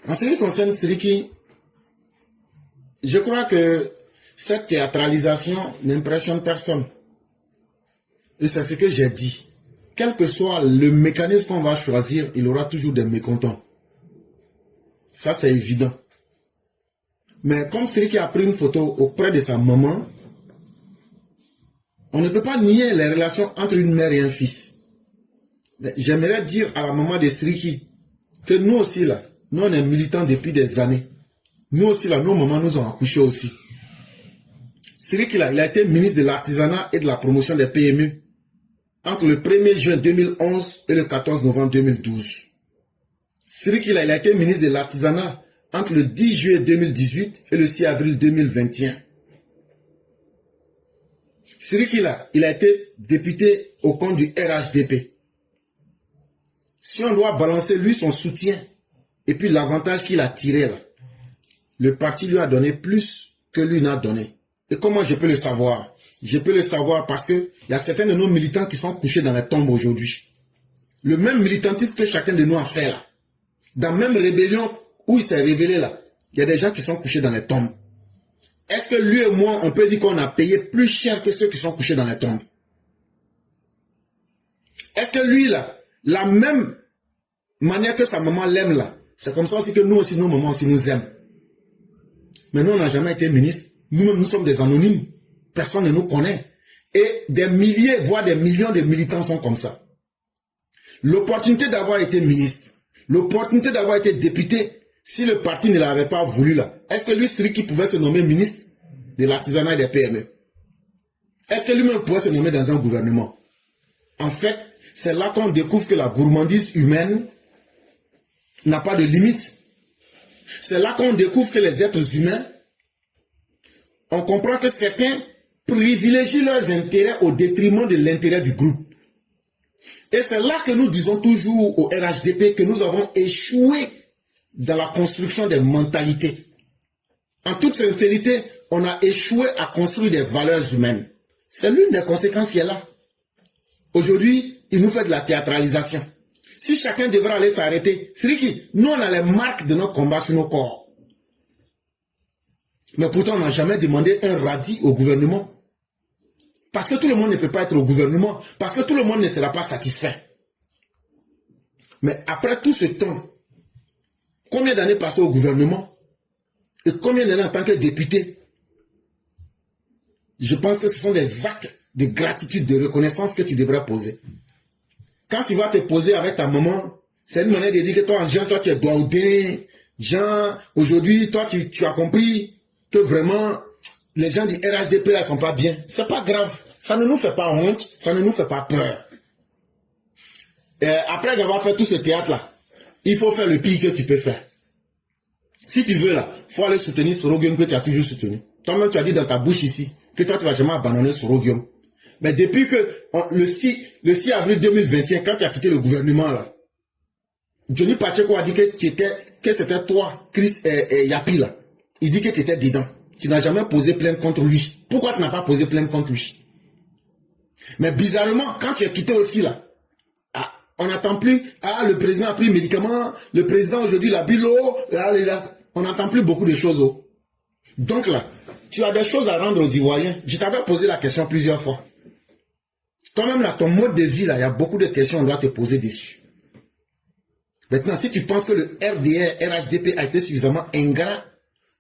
En ce qui concerne Siriki, je crois que cette théâtralisation n'impressionne personne. Et c'est ce que j'ai dit. Quel que soit le mécanisme qu'on va choisir, il aura toujours des mécontents. Ça, c'est évident. Mais comme Siriki a pris une photo auprès de sa maman, on ne peut pas nier les relations entre une mère et un fils. J'aimerais dire à la maman de Siriki que nous aussi, là, nous on est militants depuis des années. Nous aussi, là, nos mamans nous ont accouchés aussi. Siriki, là, il a été ministre de l'artisanat et de la promotion des PME entre le 1er juin 2011 et le 14 novembre 2012. Siriki, là, il a été ministre de l'artisanat entre le 10 juillet 2018 et le 6 avril 2021. Siriki, là, il a été député au compte du RHDP. Si on doit balancer lui son soutien et puis l'avantage qu'il a tiré là, le parti lui a donné plus que lui n'a donné. Et comment je peux le savoir? Je peux le savoir parce que il y a certains de nos militants qui sont couchés dans la tombe aujourd'hui. Le même militantisme que chacun de nous a fait là. Dans la même rébellion où il s'est révélé là, il y a des gens qui sont couchés dans les tombes. Est-ce que lui et moi, on peut dire qu'on a payé plus cher que ceux qui sont couchés dans les tombes? Est-ce que lui là, la même manière que sa maman l'aime là, c'est comme ça aussi que nous aussi, nos mamans aussi nous aiment. Mais nous, on n'a jamais été ministre. Nous-mêmes, nous sommes des anonymes. Personne ne nous connaît. Et des milliers, voire des millions de militants sont comme ça. L'opportunité d'avoir été ministre, l'opportunité d'avoir été député, si le parti ne l'avait pas voulu là, est-ce que lui, celui qui pouvait se nommer ministre de l'artisanat et des PME? Est-ce que lui-même pouvait se nommer dans un gouvernement? En fait, c'est là qu'on découvre que la gourmandise humaine n'a pas de limite. C'est là qu'on découvre que les êtres humains, on comprend que certains privilégient leurs intérêts au détriment de l'intérêt du groupe. Et c'est là que nous disons toujours au RHDP que nous avons échoué dans la construction des mentalités. En toute sincérité, on a échoué à construire des valeurs humaines. C'est l'une des conséquences qui est là. Aujourd'hui, il nous fait de la théâtralisation. Si chacun devrait aller s'arrêter, Siriki, nous on a les marques de nos combats sur nos corps. Mais pourtant on n'a jamais demandé un radis au gouvernement. Parce que tout le monde ne peut pas être au gouvernement. Parce que tout le monde ne sera pas satisfait. Mais après tout ce temps, combien d'années passées au gouvernement? Et combien d'années en tant que député? Je pense que ce sont des actes de gratitude, de reconnaissance que tu devrais poser. Quand tu vas te poser avec ta maman, c'est une manière de dire que toi, Jean, toi tu es douaudin. Jean, aujourd'hui, toi tu as compris que vraiment, les gens du RHDP là sont pas bien. C'est pas grave. Ça ne nous fait pas honte, ça ne nous fait pas peur. Et après avoir fait tout ce théâtre là, il faut faire le pire que tu peux faire. Si tu veux là, il faut aller soutenir Sorogium que tu as toujours soutenu. Toi-même, tu as dit dans ta bouche ici que toi, tu vas jamais abandonner Sorogium. Mais depuis que le 6 avril 2021, quand tu as quitté le gouvernement là, Johnny Pacheco a dit que c'était toi, Chris et Yapi là. Il dit que tu étais dedans. Tu n'as jamais posé plainte contre lui. Pourquoi tu n'as pas posé plainte contre lui? Mais bizarrement, quand tu as quitté aussi là, on n'entend plus, le président a pris le médicament, le président aujourd'hui l'a bu l'eau, on n'entend plus beaucoup de choses. Donc là, tu as des choses à rendre aux Ivoiriens. Je t'avais posé la question plusieurs fois. Toi-même là, ton mode de vie là, il y a beaucoup de questions qu'on doit te poser dessus. Maintenant, si tu penses que le RDR, RHDP a été suffisamment ingrat,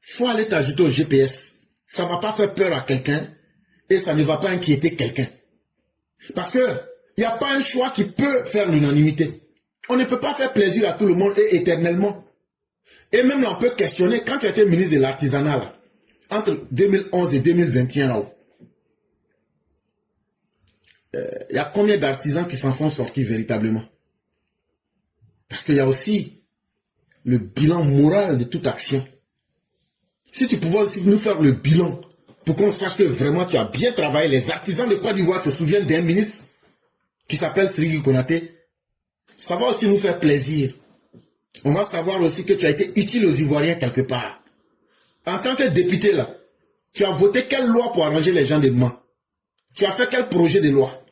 faut aller t'ajouter au GPS. Ça ne va pas faire peur à quelqu'un et ça ne va pas inquiéter quelqu'un. Parce que il n'y a pas un choix qui peut faire l'unanimité. On ne peut pas faire plaisir à tout le monde et éternellement. Et même là, on peut questionner, quand tu étais ministre de l'artisanat, là, entre 2011 et 2021, là, il y a combien d'artisans qui s'en sont sortis véritablement? Parce qu'il y a aussi le bilan moral de toute action. Si tu pouvais aussi nous faire le bilan pour qu'on sache que vraiment tu as bien travaillé, les artisans de Côte d'Ivoire se souviennent d'un ministre qui s'appelle Siriki Konaté, ça va aussi nous faire plaisir. On va savoir aussi que tu as été utile aux Ivoiriens quelque part. En tant que député là, tu as voté quelle loi pour arranger les gens de demain? Tu as fait quel projet de loi?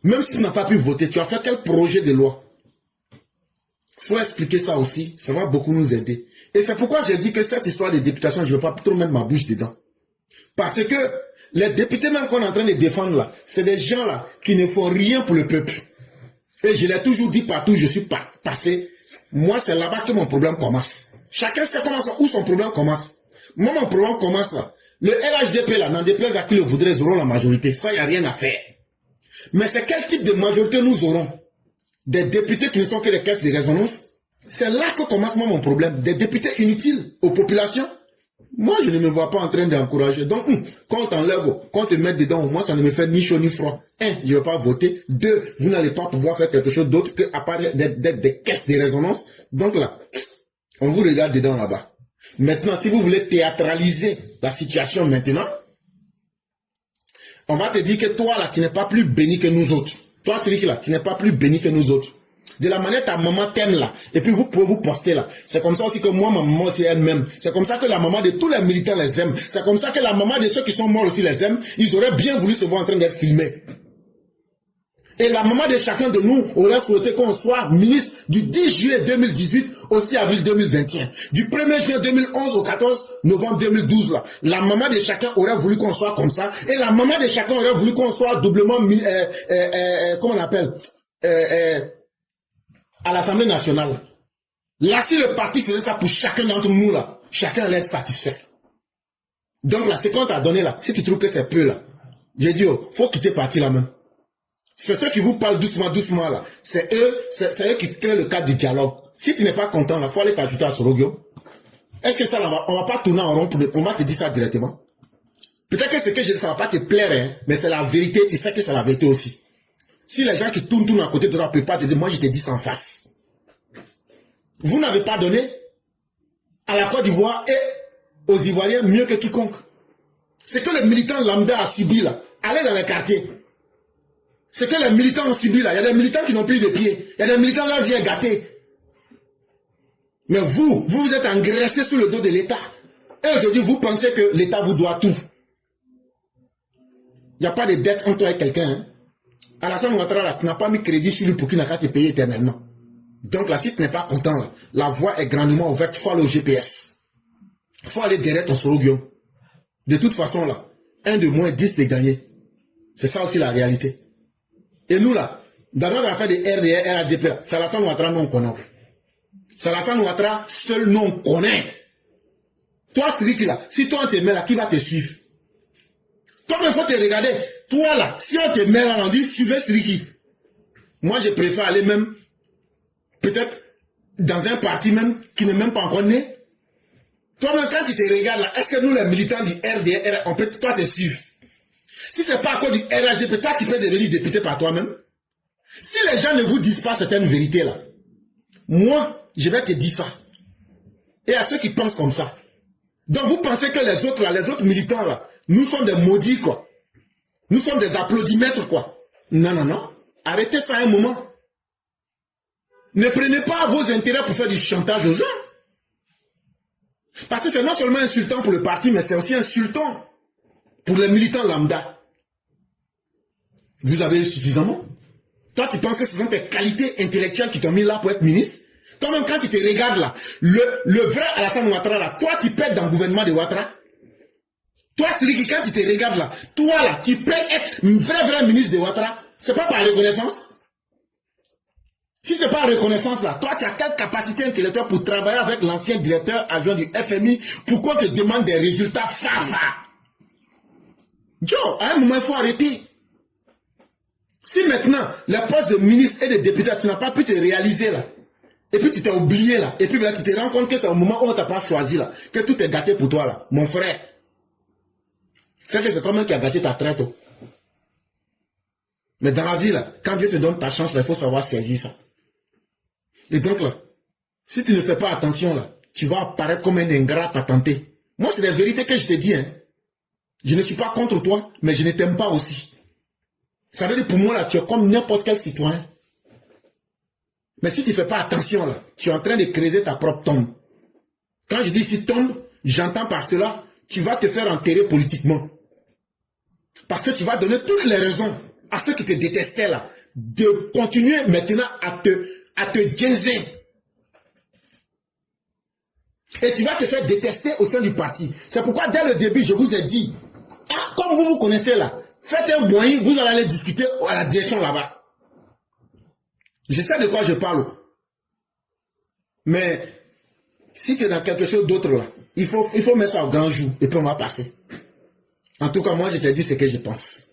Même si tu n'as pas pu voter, tu as fait quel projet de loi? Il faut expliquer ça aussi, ça va beaucoup nous aider. Et c'est pourquoi j'ai dit que cette histoire de députation, je ne vais pas trop mettre ma bouche dedans. Parce que les députés même qu'on est en train de défendre là, c'est des gens là qui ne font rien pour le peuple. Et je l'ai toujours dit partout où je suis passé, moi c'est là-bas que mon problème commence. Chacun sait où son problème commence. Moi mon problème commence là. Le LHDP là, n'en déplaise à qui le voudrait, ils auront la majorité. Ça, il n'y a rien à faire. Mais c'est quel type de majorité nous aurons? Des députés qui ne sont que des caisses de résonance? C'est là que commence moi mon problème. Des députés inutiles aux populations? Moi, je ne me vois pas en train d'encourager. Donc, quand on t'enlève, quand on te met dedans, moi, ça ne me fait ni chaud ni froid. Un, je ne vais pas voter. Deux, vous n'allez pas pouvoir faire quelque chose d'autre qu'à part d'être des caisses de résonance. Donc là, on vous regarde dedans là-bas. Maintenant, si vous voulez théâtraliser la situation maintenant, on va te dire que toi, là, tu n'es pas plus béni que nous autres. Toi, Siriki, là, tu n'es pas plus béni que nous autres. De la manière ta maman t'aime là, et puis vous pouvez vous poster là. C'est comme ça aussi que moi, ma maman aussi elle-même. C'est comme ça que la maman de tous les militants les aime. C'est comme ça que la maman de ceux qui sont morts aussi les aime. Ils auraient bien voulu se voir en train d'être filmés. Et la maman de chacun de nous aurait souhaité qu'on soit ministre du 10 juillet 2018 au 6 avril 2021. Du 1er juin 2011 au 14 novembre 2012 là. La maman de chacun aurait voulu qu'on soit comme ça. Et la maman de chacun aurait voulu qu'on soit doublement, comment on appelle, à l'Assemblée nationale. Là, si le parti faisait ça pour chacun d'entre nous là, chacun allait être satisfait. Donc là, ce qu'on t'a donné là, si tu trouves que c'est peu là, j'ai dit, oh, faut quitter le parti là même. C'est ceux qui vous parlent doucement, doucement là. C'est eux qui créent le cadre du dialogue. Si tu n'es pas content, il faut aller t'ajouter à Sorogio. Est-ce que ça, là, on va pas tourner en rond on va te dire ça directement. Peut-être que ce que je dis, ça va pas te plaire, hein, mais c'est la vérité, tu sais que c'est la vérité aussi. Si les gens qui tournent à côté de toi ne peuvent pas te dire, moi je te dis ça en face. Vous n'avez pas donné à la Côte d'Ivoire et aux Ivoiriens mieux que quiconque. C'est que les militants lambda a subi là. Allez dans les quartiers. C'est que les militants ont subi là. Il y a des militants qui n'ont plus de pieds. Il y a des militants là qui sont gâtés. Mais vous êtes engraissés sous le dos de l'État. Et aujourd'hui, vous pensez que l'État vous doit tout. Il n'y a pas de dette entre toi et quelqu'un. Hein. Alassane Ouattara, tu n'as pas mis crédit sur lui pour qu'il n'a qu'à te payer éternellement. Donc là, si tu n'es pas content, là, la voie est grandement ouverte. Il faut aller au GPS. Il faut aller derrière ton Sorogio. De toute façon, là, 1 de moins, 10 de gagner. C'est ça aussi la réalité. Et nous, là, dans notre affaire de RDR, RADP, c'est Alassane Ouattara, nous on connaît. C'est Alassane Ouattara, seul nous on connaît. Toi, Siriki, là, si toi on te met là, qui va te suivre? Toi, il faut te regarder. Toi, là, si on te met là, on dit, suivez Siriki. Moi, je préfère aller même, peut-être, dans un parti même, qui n'est même pas encore né. Toi-même, quand tu te regardes là, est-ce que nous, les militants du RDR, on peut pas te suivre? Si c'est pas à cause du RHDP, toi, tu peux devenir député par toi-même. Si les gens ne vous disent pas certaines vérités là, moi, je vais te dire ça. Et à ceux qui pensent comme ça. Donc, vous pensez que les autres là, les autres militants là, nous sommes des maudits, quoi. Nous sommes des applaudimètres, quoi. Non, non, non. Arrêtez ça un moment. Ne prenez pas vos intérêts pour faire du chantage aux gens. Parce que c'est non seulement insultant pour le parti, mais c'est aussi insultant pour les militants lambda. Vous avez suffisamment. Toi, tu penses que ce sont tes qualités intellectuelles qui t'ont mis là pour être ministre? Toi-même, quand tu te regardes là, le vrai Alassane Ouattara là, toi, tu peux être dans le gouvernement de Ouattara. Toi, celui qui, quand tu te regardes là, toi là, tu peux être un vrai ministre de Ouattara. C'est pas par reconnaissance. Si c'est pas reconnaissance là, toi, tu as quelle capacité intellectuelle pour travailler avec l'ancien directeur adjoint du FMI? Pourquoi on te demande des résultats face à? Joe, à un moment, il faut arrêter. Si maintenant, les postes de ministre et de député, tu n'as pas pu te réaliser là, et puis tu t'es oublié là, et puis là, tu te rends compte que c'est au moment où on t'a pas choisi là, que tout est gâté pour toi là, mon frère. C'est que c'est toi-même qui a gâté ta traite. Oh. Mais dans la vie là, quand Dieu te donne ta chance, là, il faut savoir saisir ça. Et donc là, si tu ne fais pas attention là, tu vas apparaître comme un ingrat patenté. Moi, c'est la vérité que je te dis. Hein. Je ne suis pas contre toi, mais je ne t'aime pas aussi. Ça veut dire pour moi là, tu es comme n'importe quel citoyen. Mais si tu ne fais pas attention là, tu es en train de creuser ta propre tombe. Quand je dis si tombe, j'entends par cela, tu vas te faire enterrer politiquement. Parce que tu vas donner toutes les raisons à ceux qui te détestaient là, de continuer maintenant à te diaiser Et tu vas te faire détester au sein du parti. C'est pourquoi dès le début, je vous ai dit, ah, comme vous vous connaissez là, faites un moyen, vous allez aller discuter à la direction là-bas. Je sais de quoi je parle. Mais si tu es dans quelque chose d'autre là, il faut mettre ça au grand jour et puis on va passer. En tout cas, moi je te dis ce que je pense.